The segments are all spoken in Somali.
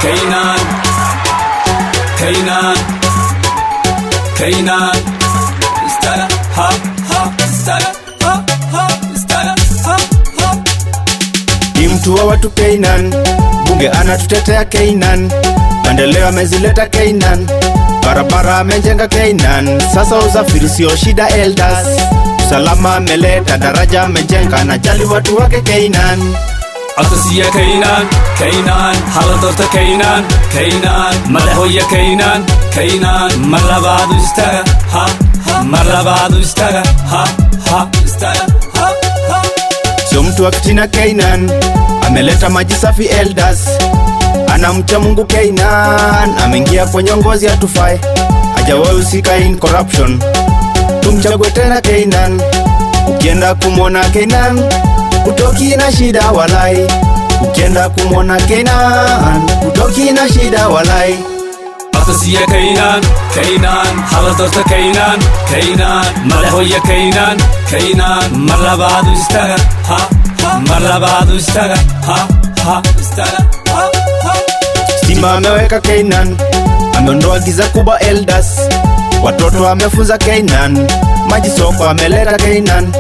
Kainan, Kainan, Kainan. Istara, ha, ha, istara, ha, ha, istara, ha, ha. Ni mtu wa watu Kainan, bunge anatutetea Kainan, maendeleo amezileta Kainan, barabara amejenga Kainan, sasa usafiri sio shida elders, usalama ameleta, daraja amejenga, anajali watu wake Kainan. Atasiya Kainan, Kainan, haladorta Kainan, Kainan, madaxweyne Kainan, Kainan, mar labaad istaga, ha, ha, mar labaad istaga, ha, ha, istaga, ha, ha. Sio mtu wa fitina Kainan, ameleta maji safi elders, anamcha Mungu Kainan, ameingia kwenye uongozi atufai, hajawahi husika in corruption, tumchague tena Kainan. Ukienda kumwona Kainan utoki na shida walai, ukienda kumwona Kainan utoki na shida walai. Atasiya Kainan, Kainan, haladorta Kainan, Kainan, madaxweyne Kainan, Kainan, mar labaad istaga, ha, ha, mar labaad istaga, ha, ha, istaga, ha, ha. Stima ameweka Kainan, ameondoa giza kubwa elders, watoto amefunza Kainan, maji soko ameleta Kainan,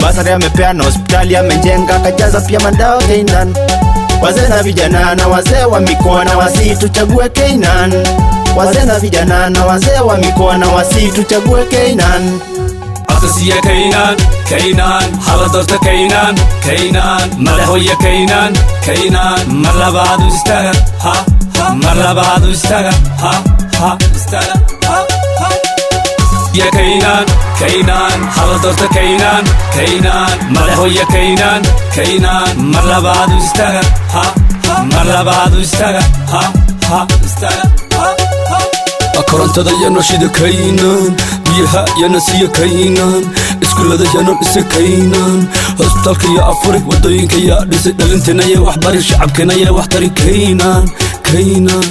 basari amepea na hospitali amejenga, kajaza pia madawa Kainan. Wazee na vijana na wazee wa mikoa na wasi tuchague Kainan, wazee na vijana na wazee wa mikoa na wasi tuchague Kainan. Atasiya Kainan, Kainan, haladorta Kainan, Kainan, madaxweyne Kainan, Kainan, mar labaad istaga, ha, ha, mar labaad istaga, ha, ha, istaga, ha, ha. Ya Kainan, Kainan, haladorta Kainan, Kainan, madaxweyne Kainan, Kainan, mar labaad istaga, ha, ha, mar labaad istaga, ha, ha, istaga, ha, ha. korontada yana shida Kainan, biyaha yana siya Kainan, iskuulada yana dhisa Kainan, hospitaalka yaa afuray, wadooyinka yaa dhisay, dhalintana yaa waxbari, shacabkana yaa wax tari Kainan, Kainan.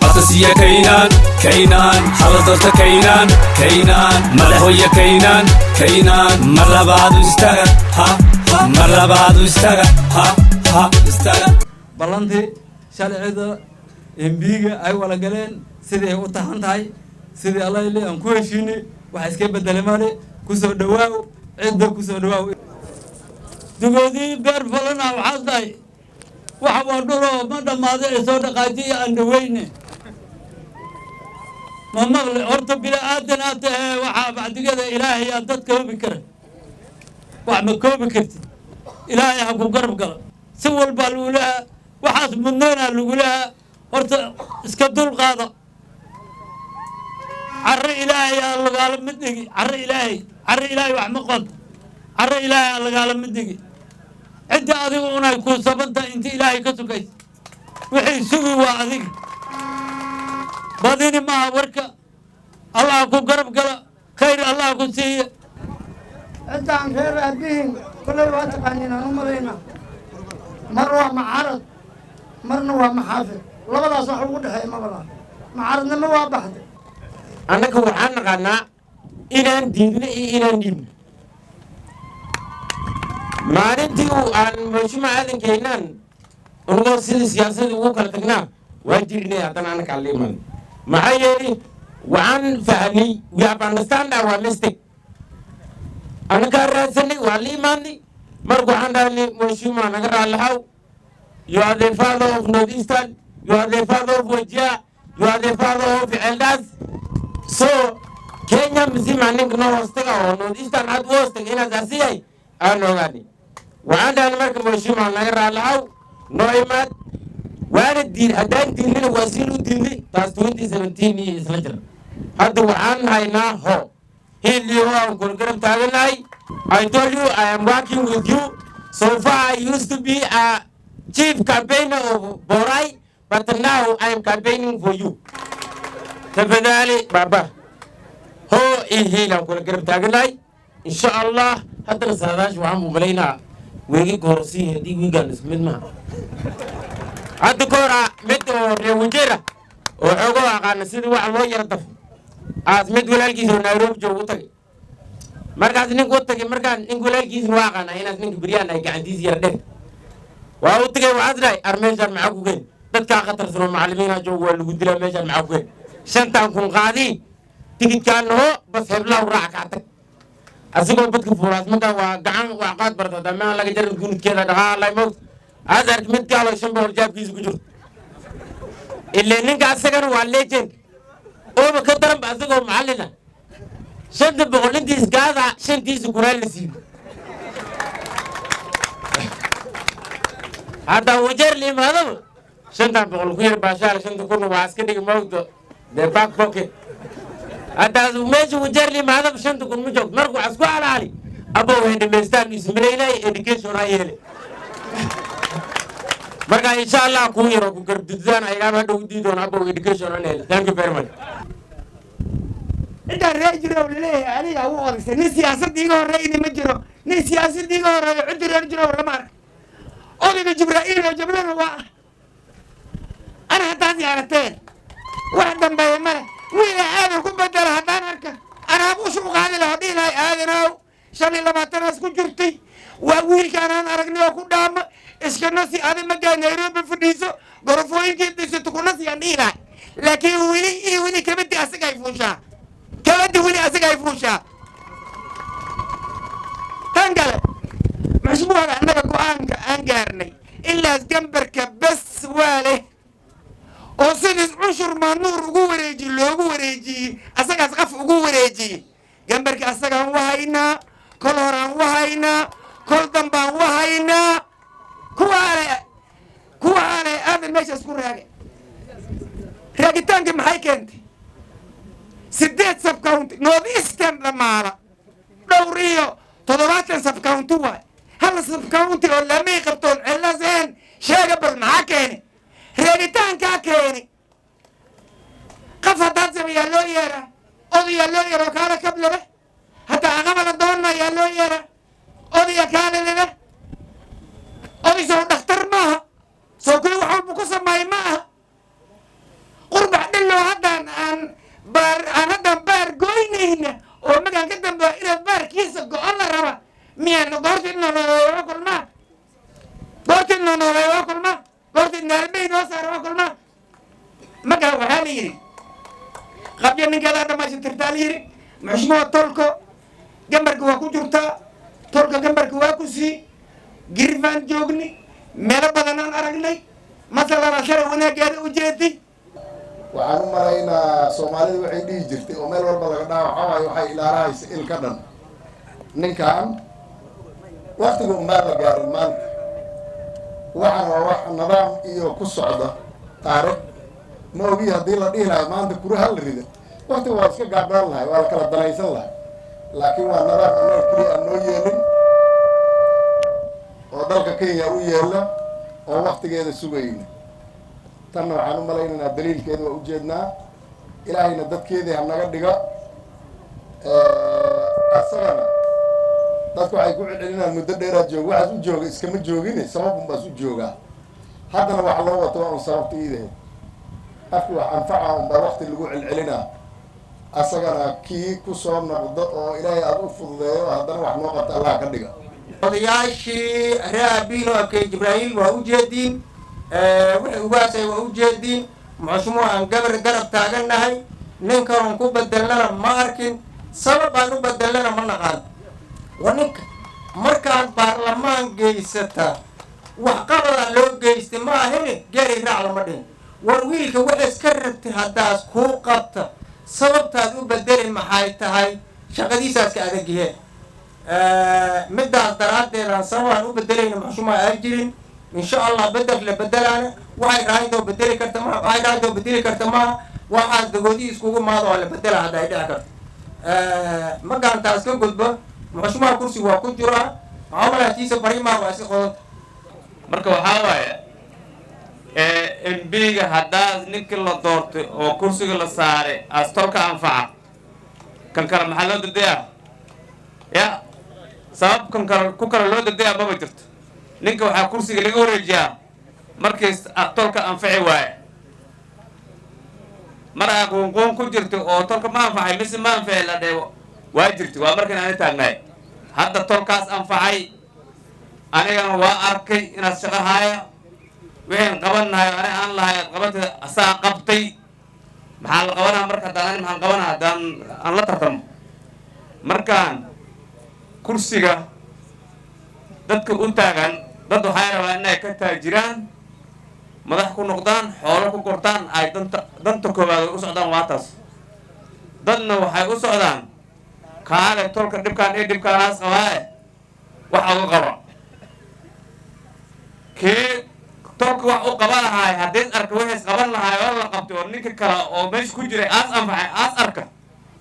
Atasiya Kainan, Kainan, haladorta Kainan, Kainan, madaxweyne Kainan, Kainan, mar labaad istaga, ha, ha, mar labaad istaga, ha, ha, istaga. ballantii sharcida embiga ay wala galeen sidii u tahan tahay, sidii Allah ilaahay aan ku heshiinay, waxa iska bedelay maale ku soo dhawaaw, cidda ku soo dhawaaw. Dugoodii beer falana waxaad tahay, waxa waa dhulo ma dhamaaday soo dhaqaajiyay aan dhaweyne. ما مغلي أرتب بلا آدنا وحاب عدقنا إلهي أنتت كوبي كره وعم كوبي كرت إلهي حقو قرب قرب سوى البالولا وحاس مننا اللي أرت اسكدوا القاضة عر إلهي الله قال مدقي عر إلهي وعم قد عر إلهي الله قال مدقي عند أذيك هنا يكون سبنت أنت إلهي كتوكي وحي سوي وأذيك badini ma warka Allah ku garab gala khayr Allah ku siiyo intaan reer abiin kulay waa taqaaniin anu malayna mar waa macarad marna waa maxaafid labadaas wax ugu dhaxay ma bala macaradna waa baxday anaka waxaan naqaanaa inaan diidno iyo inaan dhiibno maalintii aan mashruuca aadan keenan unugoo sidii siyaasadii ugu kala tagnaa waa jirnay haddana anaka aan liiman maxaa yeeli waxaan fahanay we have understand our mistake anakaa raadsanay waa liimaanay marka waxaan dhahnay mashruuca naga raalahaw you are the father of North Eastern, you are the father of Wajir, you are the father of elders. So Kenya mzima ningu no hostega o North Eastern had hostega ina zasiyay ano gani waxaan dhahnay marka mashruuca naga raalahaw no imad وانا الدين هدان دين لنا واسيلو دين لي تاس 2017 يسلجر هذا وعن هاينا هو هي اللي هو أقول كلام تاعنا I told you I am working with you so far I used to be a chief campaigner of Borai but now I am campaigning for you تفضلي بابا هو إيه لا أقول كلام تاعنا إن شاء الله هذا السادش وعم مبلينا ويجي كورسي هدي ويجان اسمه ما هذا كورا متو ريونجيرا وحقوق عن سيد وعلو يرتف أسمت ولا كيس نيروبي جو تري مركز نيكو تري مركز نيكو لا كيس واقعنا هنا نيكو بريانا يقعد يزير ده وأوتك وعذراي أرمينجر معكو كين dadkaa khatarsanoo macallimiinaa jooga waa lagu dilaa meeshaan maxaa ku hel 5 kun qaadii tigidkaana hoo bas heblaha raaca kaa tag asigoo badka fuulaas markaa waa gacan waa qaad barta damaan laga jarin gunudkeeda dhaqaa lay mawt adark mid gaalo 5 jaabkiisa ku jirto ilaa ninka asagana waa legend oo ka daran ba asagoo macallina 5 intiis gaada 5 kuraan la siiyo هذا وجر لي ماذا؟ شنطة بقول خير باشا شنطة كله واسكت دي موجود ده باك بوكيت هذا ماشي وجر لي ماذا بشنطة كله موجود مرقو عسكو على علي أبو هيدا مستان يسمي لي إديكيشن رايله مرقا إن شاء الله كوني ربو كرب تزان أيام هذا ودي دون أبو إديكيشن رايله thank you very much إنت الرجل ولا ليه علي أبو أرسل نسياسة ديجو رأيني مجرو نسياسة ديجو رأي عدل رجل ولا مار أولي جبرائيل وجبريل أنا حتى زيارتين واحد بيمنه ويا هذا كم بدل هذا أنا أبو شو قال له هذه لا هذا ناو شامي لما تناس كجرتي وأقول كان أنا أرجعني وكدام إيش كان ناسي هذا مكان نيروبي فديسو غرفوين كده تكون ناسي يعني لا لكن ويني كبدي أسقى يفوشا كبدي ويني أسقى يفوشا تنقل مشبوه عندك أنقرني إلا جنبرك بس واله وصلت عشر ما نور قوريجي لو قوريجي أسقى أسقف قوريجي جنبرك أسقى وهاينا كل هران وهاينا كل دنبان وهاينا كوالي هذا الماشي أسكون راقي تانك محاي كنت سديت سب كاونتي نوض إستم لمارا دوريو تضوات سب كاونتي واي هل سب كاونتي ولا مي قبطون إلا زين شاقة بالمعا كيني راقي تانكا كيني قفا تاتسم يالو يرا أضي يالو يرا وكالا كبل له حتى أغمل الدولنا يالو يرا أضي يكالي له أضي سو دختر ماها سو كل وحول بقصة ماي ماها قرب عدلو هذا أنا بار قوينين ومكان كدن إلى بار كيسة الله ربا ميانو قرت إنه نوكل ما قرت إنه نوكل ما قرت إنه البين وصار وكل ما مكان وحالي قبل من كذا هذا ماشي ترتالي مشموع تولكو جنبك واكو جرتا تولكو جنبك واكو سي جريفان جوغني ميلا بدنان أرغني مثلا رشار هناك هذا وجهتي waxaan u maraynaa Soomaalidu waxay dhigi jirtay oo meel walba laga dhaawaco waxay ilaaraysa ilka dhan ninkan waqtigu ma la gaarin maanta waxaan wax nidaam iyo ku socda taariikh ma ogi haddii la dhihi lahaa maanta kuraha la rido waqtigu waa iska gaabaan lahay waa la kala danaysan lahay laakiin waa nidaam anoo keliya aan noo yeelin oo dalka Kenya u yeela oo waqtigeeda sugayna tanna waxaan u malaynaynaa daliilkeeda waa ujeednaa ilaahayna dadkeedii ha naga dhigo asagana dadku waxay ku celcelinaan muddo dheeraad joogo waxaas u jooga iskama joogine sababun baas u joogaa haddana waxa loo wato waa un sababta iidahe afki wax anfaca unbaa waqti lagu celcelinaa asagana kii ku soo noqdo oo ilaahay aada u fududeeyo haddana wax noo qabta allah ka dhiga odayaashii raabiino abkay jibraahiil waa u jeediin wixii ugaasay waa u jeediin muxushmo aan gabar garab taagannahay ninkan ku bedelnana ma arkin sabab aan u bedelnana ma naqaan waa ninka markaan baarlamaan geysata wax qabada loo geystay ma ahine geeri raac lama dhihin war wiilka wax iska rabtay haddaas kuu qabta sababtaad u bedeli maxay tahay shaqadiisaas ka adagiheen midaas daraaddeedaan sababaan u bedelayna muxushmo aan jirin إن شاء الله بدك لبدلانه واحد رايدو بدلي كرت ما واحد رايدو بدلي كرت ما واحد دقودي يسكوكو ما ضو ولا بدل هذا يدعى كرت ما كان تاسكو قلبه مش ما كرسي واقول جرا عمله تيسا بريما واسي خلط مركو حاوية البيجا هداز نكل دورت أو كرسي للسارة أسترك أنفع كان كرم محل الدنيا يا سبب كان كوكر لود الدنيا ما بيترت ninka waxaa kursiga laga wareejiyaa markii tolka anfaci waaye mar aqoon ku jirto oo tolka ma anfacay mise ma anfaci la dheego waa jirta waa markan aan taagnaay hadda tolkaas anfacay anigana waa arkay inaad shaqo haya wixii qabannahay ani aan lahay aan la tartamo markaan kursiga dadka u taagan dad waxay rabaan inay ka taajiraan madax ku noqdaan xoolo ku kortaan ay danta koowaad ay u socdaan waa taas dadna waxay u socdaan kaale tolka dhibkaan iyo dhibkaanaas qabaae wax uga qaba kii tolka wax u qaban lahaay haddii arka wixiis qaban lahaay oo la qabtay oo ninka kale oo meesha ku jiray aas anfacay aas arka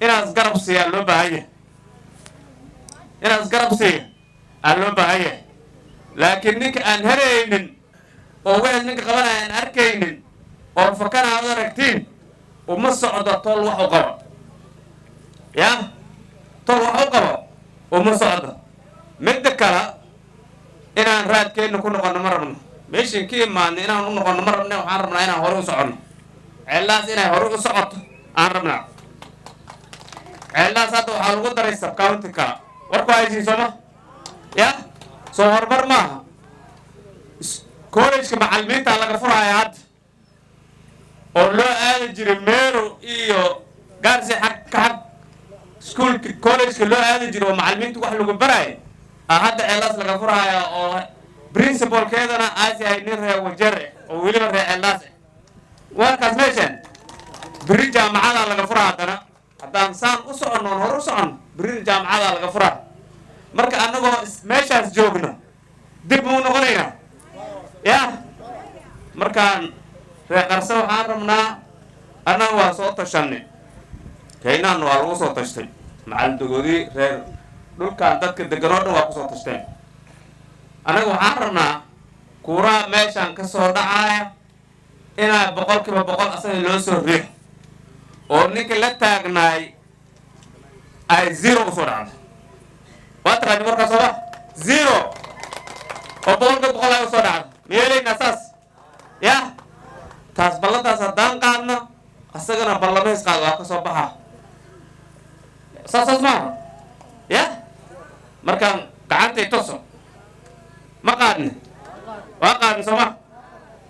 inaas garab siiyaa loo baahan yahay inaas garab siiya aa loo baahan yahay laakiin ninka aan heraynin oo wixiis ninka qabanaya aan arkaynin oo fakana aad aragtiin uma socdo tol wax u qaba ya tol wax u qaba uma socdo midda kale inaan raadkeenna ku noqono ma rabno meeshan ka imaadna inaan u noqono ma rabna waxaan rabnaa inaan hore u soconno ceellaas inay hore u socoto aan rabnaa ceellaas hadda waxaa lagu daray subcounty kala warku haysiin sooma ya soo horumar maaha college-ka macallimiinta laga furaya hadda oo loo aadi jiray meero iyo gaarsi xag schoolka college-ka loo aadi jiray oo macallimiinta wax lagu baraya hadda ceellaas laga furaya oo principalkeedana aas yahay nin reer wajare oo weliba reer ceellaas warkaas meeshan beri jaamacada laga fura haddana haddaan saan u soconno hor u soconno beri jaamacada laga fura marka annagoo meeshaas joogno dib muu noqonaynaa ya markaan reer qarsa waxaan rabnaa annaga waa soo tashanay kaynaan waa lagu soo tashtay macaldogoodii reer dhulkaan dadka degan oo dhan waa kusoo tashteen annaga waxaan rabnaa kuuraha meeshaan ka soo dhacaaya inaa 100% asaga loo soo riix oo ninka la taagnaay ay 0 usoo dhacdo waa taqaani markaas oba 0 oo 100% ay usoo dhacdo meelaynaa saas ya taas ballantaas haddaan qaadno asagana ballamays qaad waa ka soo baxa saas maaha ya markaan gacantay toso ma qaadni waa qaadni sooma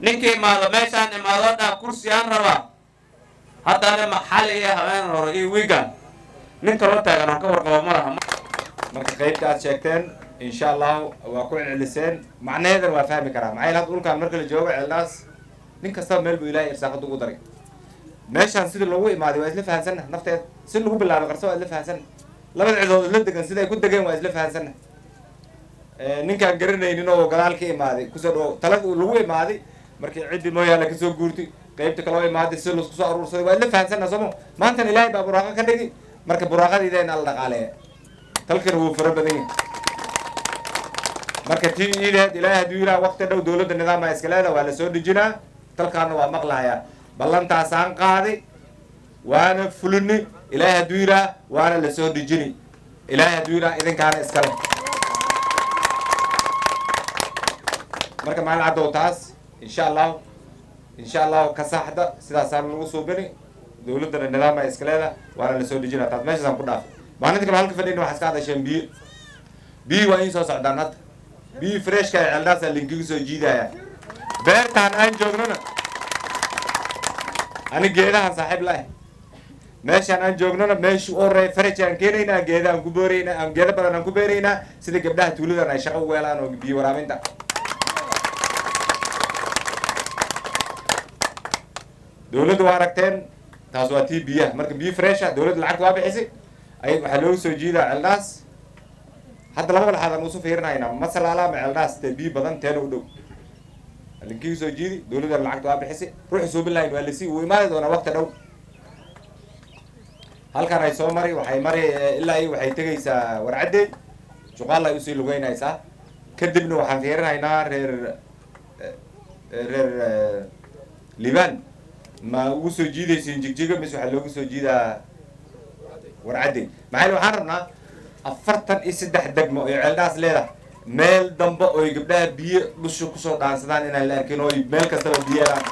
ninkii imaado meeshaan imaadoo dhaa kursi aan rabaa haddana maxali iyo habeen hore iyo wiigan ninka loo taagan oo ka warqabo ma laha marka qaybta aad sheegteen insha allahu waa ku celceliseen macnaheedana waa fahmi karaa maxaa ilaad dhulkaan marka la joogo ceeldaas nin kastaba meel buu ilaahay irsaaqad ugu daray meeshaan sidii loogu imaaday waa isla fahansanna nafteed si lagu bilaabo qarso waa isla fahansanna labada cidood isla degan sida ay ku degeen waa isla fahansanna ninkaan garanaynin oo gadaal ka imaaday kusoo dhawo talad lagu imaaday markii ciddii mooyaala kasoo guurtay qaybta kaloo imaaday si laisku soo aruursaday waa isla fahansanna sooma maantana ilaahay baa buraaqa ka dhigi marka buraaqadiida in alla dhaqaaleeya talkana wuu fara badan yahay marka tii iideed ilaahay hadduu yidhaha waqti dhow dowladda nidaamka iskaleeda waa la soo dejinaa talkaana waa maqlahayaa ballantaasaan qaaday waana fulini ilaahay hadduu yidhaha waana la soo dejini ilaahay hadduu yidhaha idinkaana iskale marka maalin caddow taas insha allahu ka saxda sidaasaan lagu suubini dowladdana nidaamka iskaleeda waana la soo dejinaa taas meeshaasaan ku dhaafay maalinta kale halka fadhina waxaa iska hadasheen biyo waa in soo socdaan hadda biyo freshka ee ceeldaasaa linkigu soo jiidaya beertaan aan joognona ani geedahan saaxiib la-ah meeshaan aan joognona meeshu oo rey faraj aan keenaynaa geeda aan ku boorayna aan geeda badan aan ku beeraynaa sida gabdhaha tuuladan ay shaqo ugu helaan oo biyo waraaminta dowladda waa aragteen taas waa tii biyaha marka biyo fresha dowladda lacagta waa bixisay ay waxaa loogu soo jiidaa ceeldaas hadda laba walxaad aan usu fiirinaynaa masalaala ma ceeldaas tee biyo badan teena u dhow linkii soo jiidi dowladda lacagta waa bixisay ruuxu suubin lahayn waa lasii uu imaadi doonaa waqti dhow halkan ay soo mari waxay mari ilaa iyo waxay tegaysaa warcaddeed juqaal ay usii lugeynaysaa kadibna waxaan fiirinaynaa reer liibaan ma ugu soo jiidaysiin jigjiga mise waxaa loogu soo jiidaa warcaddeed maxaa waxaan rabnaa 43 degmo oo ceeldaas leedahay meel dambe oo gabdhaha biyo dusha kusoo dhaansadaan inaan la arkin oo meel kastaba biyeelaan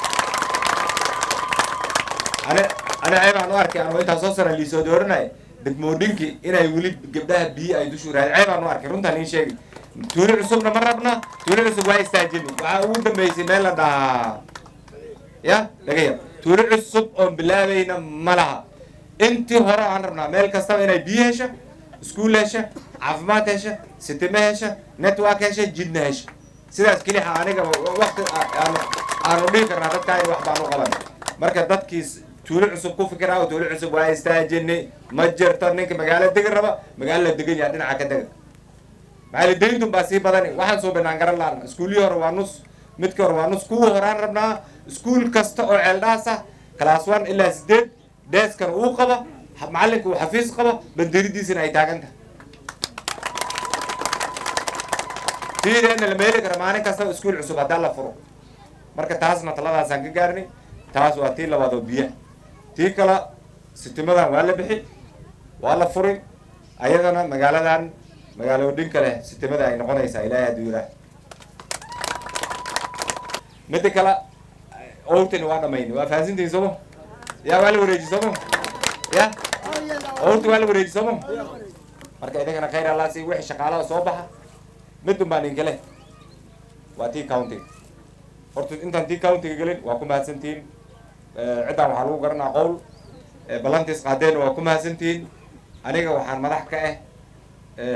ana ceebaan u arkay anoo intaa soo saran liisoo dooranay degmoodhinki inay weli gabdhaha biyo ay dushu raad ceebaan u arkay runtaan ii sheegay tuuri cusubna ma rabna tuuri cusub waa istaajini waxaa ugu dambeysay meel la dhahaa ya laga yab tuuri cusub oon bilaabayna ma laha intii hore aan rabnaa meel kastaba inay biyo hesha iskuul hesha caafimaad hesha sitime hesha network hesha jidna hesha sidaas keliya aniga waqti aanu dhihi karnaa dadkaa in wax baan u qaban marka dadkiis tuulo cusub ku fikiraayo tuulo cusub waa istaajinay ma jirto ninka magaalo degan raba magaalo la degan yahay dhinaca ka dega maxaa deyntum baa sii badani waxaan soo banaan garan laana iskuullii hore waa nus midka hore waa nus kuwa horaan rabnaa iskuul kasta oo ceeldhaas ah class 1 ilaa 8 deeskan uu qabo macalinka uu xafiis qabo bandiridiisina ay taagan tahay tiideena la meeli kara maalin kasta iskuul cusub haddaan la furo marka taasna taladaasaan ka gaarnay taas waa tii labaad oo biyaha tii kale sitimadan waa la bixi waa la furi ayadana magaaladan magaalooyin kale sitimada ay noqonaysaa ilaahay hadduu yidhaah midda kale owrtani waa dhamayni waa fahansantihin somo yaa waa la wareeji somo ya owrti waa la wareeji somo marka idinkana khayr allah si wixii shaqaalada soo baxa midun baan inkale waa tii countiga horta intaan tii countiga gelin waa ku mahadsantihiin ciddaan waxaa lagu garanaa qowl ballantiis qaadeen waa ku mahadsantihiin aniga waxaan madax ka ah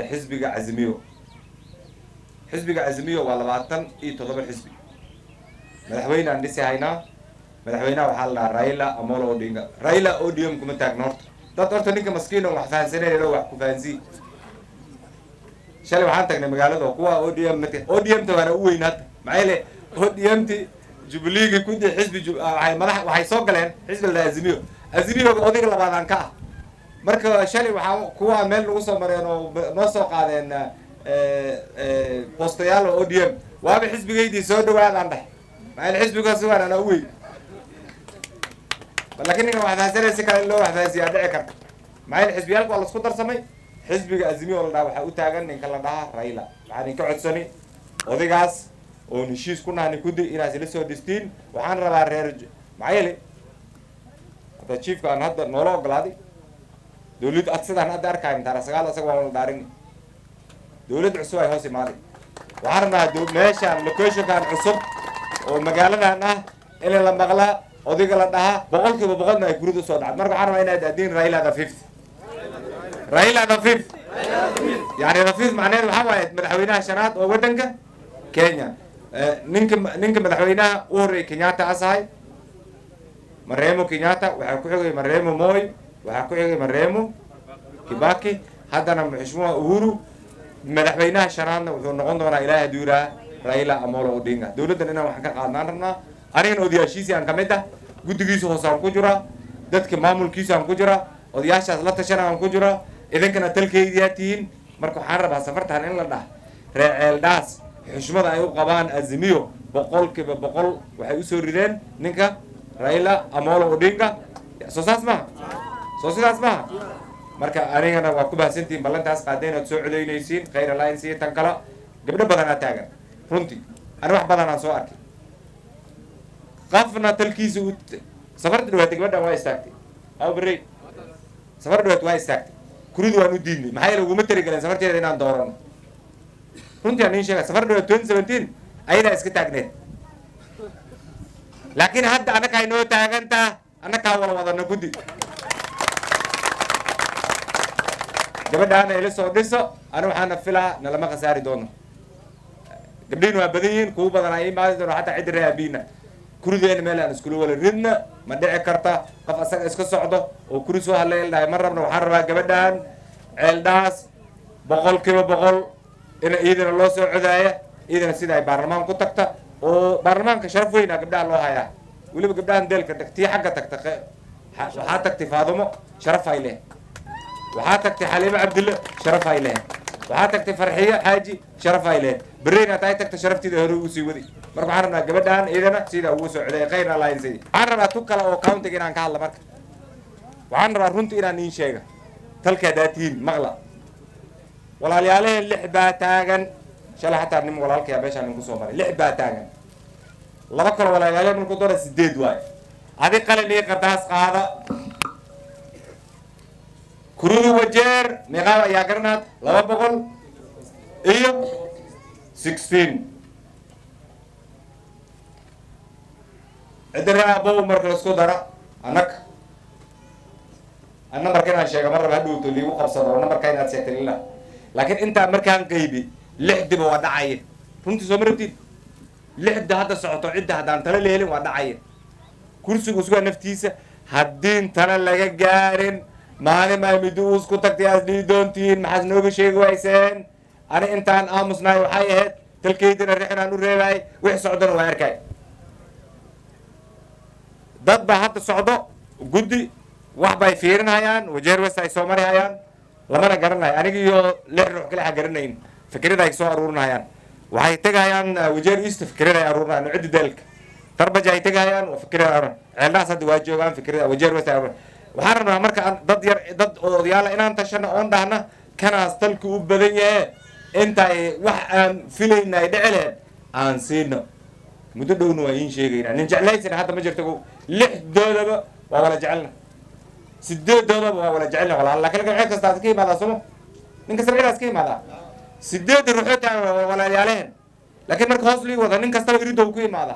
xisbiga cazimiyo xisbiga cazimiyo waa 27 xisbi madaxweyne aan dhisi haynaa madaxweynaha waxaa la dhahaa Raila Amolo Odinga Raila ODM kuma taagna horta dad horta ninka maskiin oo wax fahansaneen oo wax ku fahansii shalay waxaan tagnay magaalada kuwa ODM tawana u weyn hadda maxay ODM ti Jubilee ku dii xisbi waxay madax waxay soo galeen xisbiga Azimiyo Azimiyo odiga labaadaan ka marka shalay waxaa kuwa meel lagu soo mareen oo noo soo qaadeen postayaal ODM waaba xisbigeydii soo dhawaadaan dhahay maxay xisbigaas waana u weyn laakiin ninka wax fahansanaysa kale loo wax fahansiyaa dhici karta maxay xisbiyaalku waa la isku darsamay xisbiga Azimiyo la dhaha waxa u taagan ninka la dhaha Raila waxaan ka codsani odigaas oo heshiis ku naani kudi inaad ila soo dhistiin waxaan rabaa reer maxayli hada chiefka aan hadda noola ogolaaday dawlad adsadaan hadda arkayn taara sagaal asaga waa la dhaarin dawlad cusub ay hoos imaaday waxaan rabaa meeshaan location-kan cusub oo magaaladan ah in la maqla odiga la dhaha boqolkiiba boqolna ay guridu soo dhacdo marka waxaan rabaa inaad aadiin Raila the fifth Raila the fifth يعني the fifth معناه waxa waaye madaxweynaha shanaad oo wadanka Kenya ninka madaxweynaha u horeeyay Kenyatta asahay Maremo Kenyatta waxa ku xigay Maremo Moi waxa ku xigay Maremo Kibaki haddana madaxweynaha Uhuru madaxweynaha shanaadna wuxuu noqon doonaa ilaahay duura Raila Amolo Odinga dawladdan inaan wax ka qaadnaan rabnaa aniga odayaashiisa aan kamid ah guddigiisa hoos aan ku jira dadka maamulkiisa aan ku jira odayaashaas la tashanaa aan ku jira idinkana talkeydii tihiin marka waxaan rabaa safartaan in la dhaha reeceeldaas xushmada ay u qabaan Azimiyo boqolkiiba boqol waxay u soo rideen ninka Raila Amolo Odinga soo sidaas ma marka anigana waa ku bahsantiin ballantaas qaadeen oo soo codeynaysiin khayr alliance tan kala gabdho badan aad taagan runtii ana wax badan aan soo arkay qafna talkiisa safarta dhawaatay gabadha waa istaagtay aw bari safar dhawaatay waa istaagtay kuridu waan u diidnay maxay lagu ma tari galeen safarteeda inaan doorano runtii aan sheegay safar dhawaatay 2017 ayada iska taagneed laakiin hadda anaka ay noo taagantaa anaka wala wadana gudi gabadhaana ila soo dhiso ana waxaana filaa nalama khasaari doono gabdhiin waa badan yihiin kuwa badan ay imaadi doono xataa cid reebiina kurideena meel aan iskula wala ridna ma dhici karta qof asaga iska socdo oo kuri soo haleel dhahay ma rabna waxaan rabaa gabadhaan ceeldhaas boqolkiiba boqol in iidana loo soo codaaya iidana sida ay baarlamaan ku tagta oo baarlamaanka sharaf weyna gabdhaha loo hayaa weliba gabdhahan deelka tagtii xagga tagta waxaa tagtay Faadumo sharaf ay leh waxaa tagtay Xaliimo Cabdille sharaf ay leh waxaa tagtay Farxiyo Xaaji sharaf ay leh برينا تاي تكت شرفتي ده هرو وسيودي مرك عارنا جبدان إذا سيدا وسع عليه خير الله ينسي عارنا توكل أو كاونت كنا نكال مرك وعارنا رنت إلى نيشيغا تلك داتين مغلا ولا اللي عليه اللعبة تاجن شلا حتى نم ولا لك يا باشا نقصو مري لعبة تاجن الله بكر ولا اللي عليه من كدور السديد واي هذه قال لي قرداس قاعدة كرو وجر نقاوة يا قرنات لا بقول إيه 16 عندنا أبو مركز كودرا أنك nambarka inaan sheega mar raba hadhowto liigu qabsado oo nambarka inaad sheegtay lillah laakiin intaa markaan qaybi 6 diba waa dhacaya runtii soo marabtid 6 hadda socoto cidda haddaan tala la helin waa dhacaya kursigu isugaa naftiisa haddiin tala laga gaarin maalin maa middo uus ku tagtay aad dhihi doontiin maxaad nooga sheegi wayseen ani intaan aamusnaay waxay ahayd talkaydana rixinaan u reebaay wix socdona waa arkay dad baa hadda socdo guddi wax bay fiirinayaan wajeer west ay soo marihayaan lamana garanayo aniga iyo 6 ruux kale aan garanayn fikrada ay soo aruurinayaan waxay tagayaan wajeer east fikrada ay aruurinayaan ciddi dalka darbaja ay tagayaan oo fikrada ceeldaas hadda waa joogaan fikrada wajeer west ay waxaan rabnaa marka dad yar dad odayaal inaan tashano oon dhahna kanaas talku u badan yahay inta wax aan filaynay dhicleen aan siino muddo dhowna waa in sheegaynaa nin jeclaysan hadda ma jirto 6 doodaba waa wala jecelna 8 doodaba waa wala jecelna walaal laakiin waxay kasta ka yimaada sumo ninka sabcidaas ka yimaada 8 ruuxood wala yaaleen laakiin marka hoos lii wada nin kasta irido ku yimaada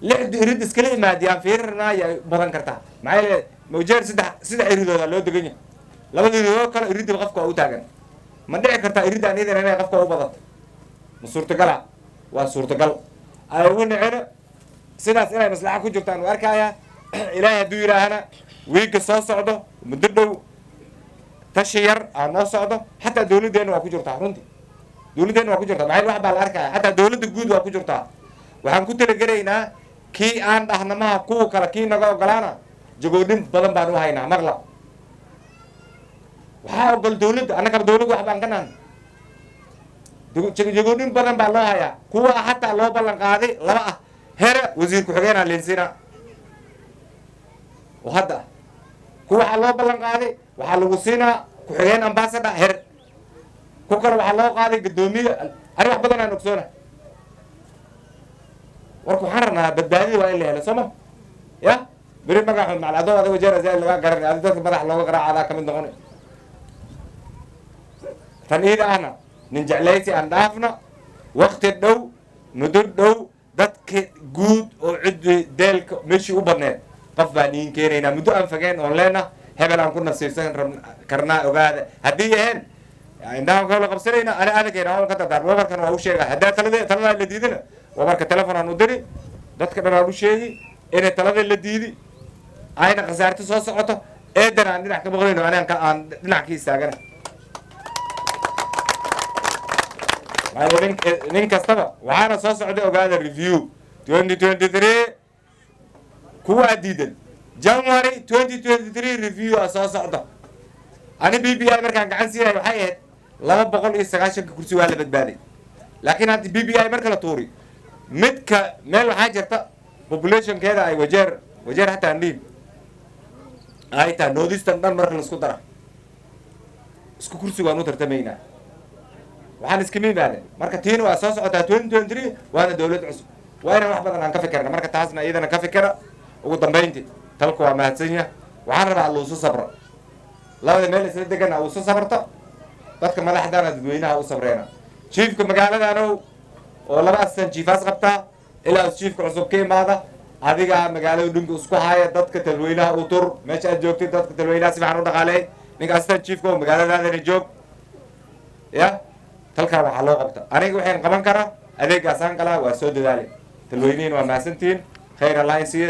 6 irid iskala yimaadiyaan fiirnaa ya badan kartaa maxay mawjeer 3 iridooda loo degan yahay labada iridoo kale irid qofka u taagan ma dhici kartaa irid aan idin inay qofka u badato ma suurtagal waa suurtagal ay ugu nicina sidaas inay maslaxa ku jirtaan waa arkaya ilaahay hadduu yiraahana wiiga soo socdo muddo dhow tashi yar aan noo socdo xataa dawladdeena waa ku jirtaa runtii dawladdeena waa ku jirtaa maxay wax baa la arkaya xataa dawladda guud waa ku jirtaa waxaan ku talagelaynaa kii aan dhahnamaha kuwa kale kii naga ogolaana jagoodhin badan baan u haynaa marla waxaa ogol dawladda annagaba dawladda wax baan ka nahan jagoodhin badan baa loo hayaa kuwa xataa loo ballan qaaday laba ah here wasiir ku-xigeenaa leensina oo hadda kuwa waxaa loo ballan qaaday waxaa lagu siinaa ku-xigeen ambassador here ku kale waxaa loo qaaday guddoomiye ani wax badan aan ogsoona warka waxaan rabnaa badbaadida waa in la helo sooma ya beri magaxu macal adoo ada wajeer azaal laga garan adi dadka madax looga garaacadaa kamid noqon tan iida ahna nin jeclaysi aan dhaafna wakti dhow muddo dhow dadka guud oo ciddi deelka meeshii u badneed qof baan iin keenaynaa muddo aan fageen oon leena hebel aan ku nasiibsan karnaa ogaada haddii yaheen indhahan kala qabsanayna ani adagayna waan ka dardaar wabarkan waa u sheega haddaa taladaa la diidina wabarka telefon aan u diri dadka dhan aan u sheegi inay talada la diidi ayna khasaarto soo socoto eedan aan dhinac ka boqonayno aan dhinac ka istaagana nin kastaba waxaana soo socday ogaada review 2023 kuwa diidan January 2023 review soo socda ani BBI markaan gacan siiyay waxay ahayd 290 kursi waa la badbaaday laakiin hadda BBI marka la tuuri midka meel waxaa jirta population keeda ay wajeer hataa dhiib ay taa noodistan dhan marka la isku dara isku kursi waan u tartamaynaa waxaan iska miimaade marka tiin waa soo socotaa 2023 waana dawlad cusub waa inaan wax badan aan ka fikirna marka taasna iyadana ka fikira ugu dambeyntii talku waa mahadsan yahay waxaan rabaa luusu sabra labada meel isla degan uu soo sabarto dadka madaxdana dadweynaha u sabreena chiefka magaaladana oo laba astan chiefas qabta ilaa chiefka cusub ka imaada adiga magaalada dhunka isku haya dadka talweynaha u tur meesha aad joogtid dadka talweynaha si fiican u dhaqaaleey ninka astan chiefka oo magaaladaadana joog ya talkaa waxaa loo qabta aniga waxaan qaban karaa adeegaasaan kalaa waa soo dadaalay talweynihiin waa mahadsantihiin khayr allah insiiye